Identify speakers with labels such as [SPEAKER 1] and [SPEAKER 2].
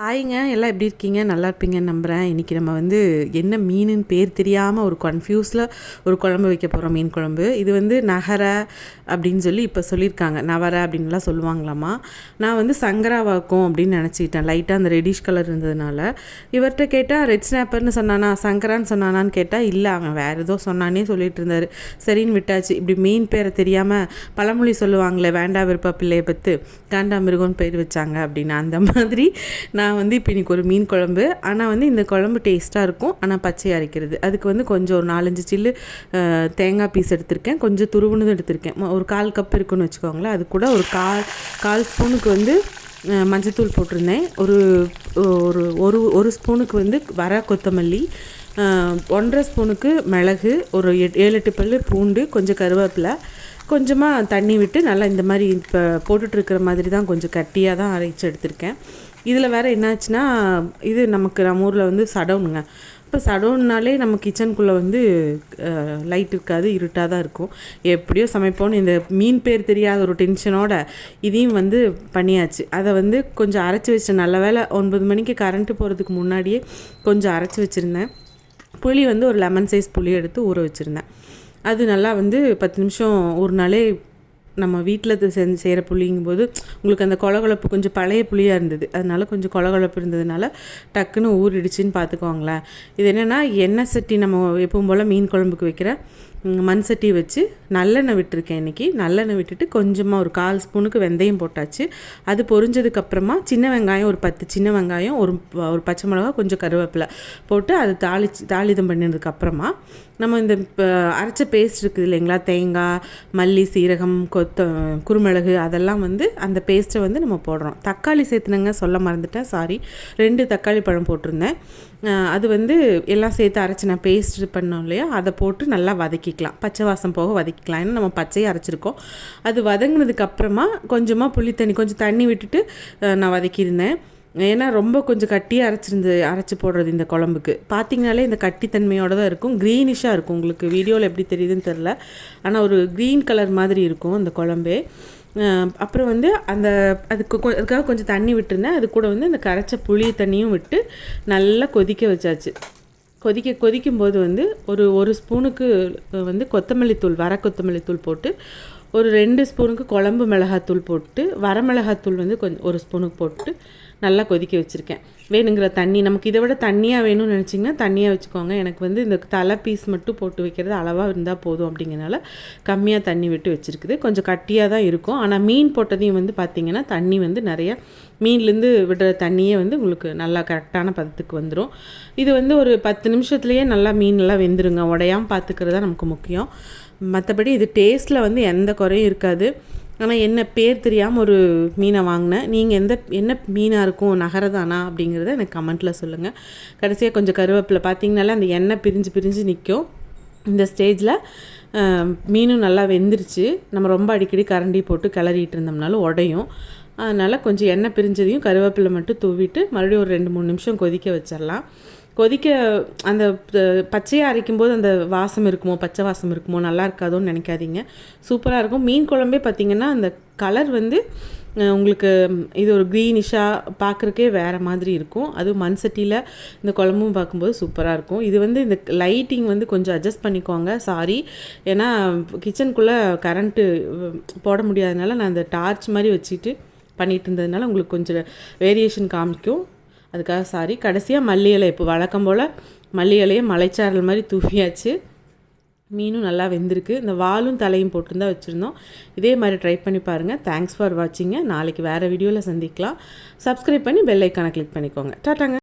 [SPEAKER 1] ஹாய்ங்க, எல்லாம் எப்படி இருக்கீங்க? நல்லா இருப்பீங்கன்னு நம்புகிறேன். இன்றைக்கி நம்ம என்ன மீனுன்னு பேர் தெரியாமல் ஒரு கன்ஃபியூஸில் ஒரு குழம்பு வைக்க போகிறோம். மீன் குழம்பு. இது நகரை அப்படின்னு சொல்லி இப்போ சொல்லியிருக்காங்க. நவரை அப்படின்லாம் சொல்லுவாங்களாமா. நான் சங்கராவாக்கும் அப்படின்னு நினச்சிக்கிட்டேன். லைட்டாக அந்த ரெடிஷ் கலர் இருந்ததுனால. இவர்கிட்ட கேட்டால் ரெட் ஸ்னாப்பர்னு சொன்னானா, சங்கரான்னு சொன்னானான்னு கேட்டால் இல்லை, அவன் வேறு ஏதோ சொன்னானே சொல்லிட்டு இருந்தார். சரின்னு விட்டாச்சு. இப்படி மீன் பேரை தெரியாமல் பழமொழி சொல்லுவாங்களே, வேண்டா விருப்ப பிள்ளையை பற்றி காண்டா மிருகம்னு பேர் வச்சாங்க அப்படின்னு. அந்த மாதிரி நான் இப்போ இன்றைக்கி ஒரு மீன் குழம்பு. ஆனால் இந்த குழம்பு டேஸ்ட்டாக இருக்கும். ஆனால் பச்சை அரைக்கிறது. அதுக்கு கொஞ்சம் ஒரு 4-5 சில்லு தேங்காய் பீஸ் எடுத்திருக்கேன். கொஞ்சம் துருவுனது எடுத்திருக்கேன். ஒரு 1/4 கப் இருக்குன்னு வச்சுக்கோங்களேன். அது கூட ஒரு கால் ஸ்பூனுக்கு மஞ்சத்தூள் போட்டிருந்தேன். ஒரு ஸ்பூனுக்கு வர கொத்தமல்லி, 1.5 ஸ்பூனுக்கு மிளகு, ஒரு 7-8 பல்லு பூண்டு, கொஞ்சம் கருவேப்பிலை, கொஞ்சமாக தண்ணி விட்டு நல்லா இந்த மாதிரி இப்போ போட்டுட்ருக்கிற மாதிரி தான் கொஞ்சம் கட்டியாக தான் அரைச்சி எடுத்திருக்கேன். இதில் வேறு என்னாச்சுன்னா, இது நம்ம ஊரில் சடவுனுங்க. இப்போ சடவுன்னாலே நம்ம கிச்சனுக்குள்ளே லைட் இருக்காது, இருட்டாக தான் இருக்கும். எப்படியோ சமைப்போன்னு இந்த மீன் பேர் தெரியாத ஒரு டென்ஷனோட இதையும் பண்ணியாச்சு. அதை கொஞ்சம் அரைச்சி வச்சேன். நல்ல வேளை 9 மணிக்கு கரண்ட்டு போகிறதுக்கு முன்னாடியே கொஞ்சம் அரைச்சி வச்சுருந்தேன். புளி ஒரு லெமன் சைஸ் புளி எடுத்து ஊற வச்சுருந்தேன். அது நல்லா 10 நிமிஷம் ஊறினாலே, நம்ம வீட்டில் செய்கிற புளிங்கும்போது உங்களுக்கு அந்த கொலகொலப்பு கொஞ்சம் பழைய புளியாக இருந்தது. அதனால் கொஞ்சம் கொலகொலப்பு இருந்ததுனால டக்குன்னு ஊறிடுச்சின்னு பார்த்துக்கோங்களேன். இது என்னென்னா, எண்ணெய் சட்டி நம்ம எப்பவும் போல் மீன் குழம்புக்கு வைக்கிற மண் சட்டி வச்சு நல்லெண்ணெய் விட்டுருக்கேன். இன்றைக்கி நல்லெண்ணெய் விட்டுட்டு கொஞ்சமாக ஒரு 1/4 ஸ்பூனுக்கு வெந்தயம் போட்டாச்சு. அது பொரிஞ்சதுக்கப்புறமா சின்ன வெங்காயம், ஒரு 10 சின்ன வெங்காயம், ஒரு பச்சை மிளகா, கொஞ்சம் கருவேப்பிலை போட்டு அது தாளிதம் பண்ணினதுக்கப்புறமா நம்ம இந்த அரைச்ச பேஸ்ட் இருக்குது இல்லைங்களா, தேங்காய், மல்லி, சீரகம், குருமிளகு, அதெல்லாம் அந்த பேஸ்ட்டை நம்ம போடுறோம். தக்காளி சேர்த்துனங்க, சொல்ல மறந்துட்டேன், சாரி. 2 தக்காளி பழம் போட்டிருந்தேன். அது எல்லாம் சேர்த்து அரைச்சி நான் பேஸ்ட் பண்ணோம் இல்லையா, அதை போட்டு நல்லா வதக்கிக்கலாம். பச்சை வாசம் போக வதக்கிக்கலாம். ஏன்னா நம்ம பச்சையை அரைச்சிருக்கோம். அது வதங்கினதுக்கப்புறமா கொஞ்சமாக புளித்தண்ணி, கொஞ்சம் தண்ணி விட்டுட்டு நான் வதக்கியிருந்தேன். ஏன்னா ரொம்ப கொஞ்சம் கட்டியாக அரைச்சி போடுறது இந்த குழம்புக்கு பார்த்திங்கனாலே இந்த கட்டித்தன்மையோடு தான் இருக்கும். க்ரீனிஷாக இருக்கும். உங்களுக்கு வீடியோவில் எப்படி தெரியுதுன்னு தெரில, ஆனால் ஒரு க்ரீன் கலர் மாதிரி இருக்கும் அந்த குழம்பே. அப்புறம் அதுக்காக கொஞ்சம் தண்ணி விட்டுருந்தேன். அது கூட இந்த கரைச்ச புளி தண்ணியும் விட்டு நல்லா கொதிக்க வச்சாச்சு. கொதிக்கும்போது ஒரு ஸ்பூனுக்கு கொத்தமல்லி தூள், வர கொத்தமல்லி தூள் போட்டு, ஒரு 2 ஸ்பூனுக்கு குழம்பு மிளகாத்தூள் போட்டு, வரமிளகாத்தூள் கொஞ்சம் 1 ஸ்பூனுக்கு போட்டு நல்லா கொதிக்க வச்சுருக்கேன். வேணுங்கிற தண்ணி, நமக்கு இதை விட தண்ணியாக வேணும்னு நினச்சிங்கன்னா தண்ணியாக வச்சுக்கோங்க. எனக்கு இந்த தலை பீஸ் மட்டும் போட்டு வைக்கிறது அளவாக இருந்தால் போதும் அப்படிங்கிறனால கம்மியாக தண்ணி விட்டு வச்சுருக்குது. கொஞ்சம் கட்டியாக தான் இருக்கும். ஆனால் மீன் போட்டதையும் பார்த்திங்கன்னா தண்ணி நிறையா மீன்லேருந்து விடுற தண்ணியே உங்களுக்கு நல்லா கரெக்டான பதத்துக்கு வந்துடும். இது ஒரு 10 நிமிஷத்துலேயே நல்லா மீனெல்லாம் வெந்துருங்க. உடையாமல் பார்த்துக்கிறது தான் நமக்கு முக்கியம். மற்றபடி இது டேஸ்ட்டில் எந்த குறையும் இருக்காது. ஆனால் என்ன பேர் தெரியாமல் ஒரு மீனை வாங்கினேன். நீங்கள் என்ன மீனாக இருக்கும், நகரதானா அப்படிங்கிறத எனக்கு கமெண்ட்டில் சொல்லுங்கள். கடைசியாக கொஞ்சம் கருவேப்பிலை பார்த்திங்கனால அந்த எண்ணெய் பிரிஞ்சு நிற்கும். இந்த ஸ்டேஜில் மீனும் நல்லா வெந்துருச்சு. நம்ம ரொம்ப அடிக்கடி கரண்டி போட்டு கிளறிட்டு இருந்தோம்னாலும் உடையும். அதனால் கொஞ்சம் எண்ணெய் பிரிஞ்சதையும் கருவேப்பிலை மட்டும் தூவிட்டு மறுபடியும் ஒரு 2-3 நிமிஷம் கொதிக்க வச்சிடலாம். அந்த பச்சையாக அரைக்கும்போது அந்த வாசம் இருக்குமோ, பச்சை வாசம் இருக்குமோ, நல்லா இருக்காதோன்னு நினைக்காதீங்க. சூப்பராக இருக்கும். மீன் குழம்பே பார்த்திங்கன்னா அந்த கலர் உங்களுக்கு இது ஒரு க்ரீனிஷாக பார்க்குறக்கே வேறு மாதிரி இருக்கும். அதுவும் மண் சட்டியில் இந்த குழம்பும் பார்க்கும்போது சூப்பராக இருக்கும். இது இந்த லைட்டிங் கொஞ்சம் அட்ஜஸ்ட் பண்ணிக்கோங்க. சாரி, ஏன்னா கிச்சனுக்குள்ளே கரண்ட்டு போட முடியாதனால நான் அந்த டார்ச் மாதிரி வச்சுட்டு பண்ணிகிட்டு இருந்ததுனால உங்களுக்கு கொஞ்சம் வேரியேஷன் காமிக்கும். அதுக்காக சாரி. கடைசியாக மல்லி இலை, இப்போ வழக்கம் போல் மல்லி இலையை மலைச்சாரல் மாதிரி தூவியாச்சு. மீனும் நல்லா வெந்திருக்கு. இந்த வாலும் தலையும் போட்டுருந்தா வச்சுருந்தோம். இதே மாதிரி ட்ரை பண்ணி பாருங்கள். Thanks for வாட்சிங்க. நாளைக்கு வேறு வீடியோவில் சந்திக்கலாம். சப்ஸ்கிரைப் பண்ணி பெல் ஐக்கானை கிளிக் பண்ணிக்கோங்க. டாட்டாங்க.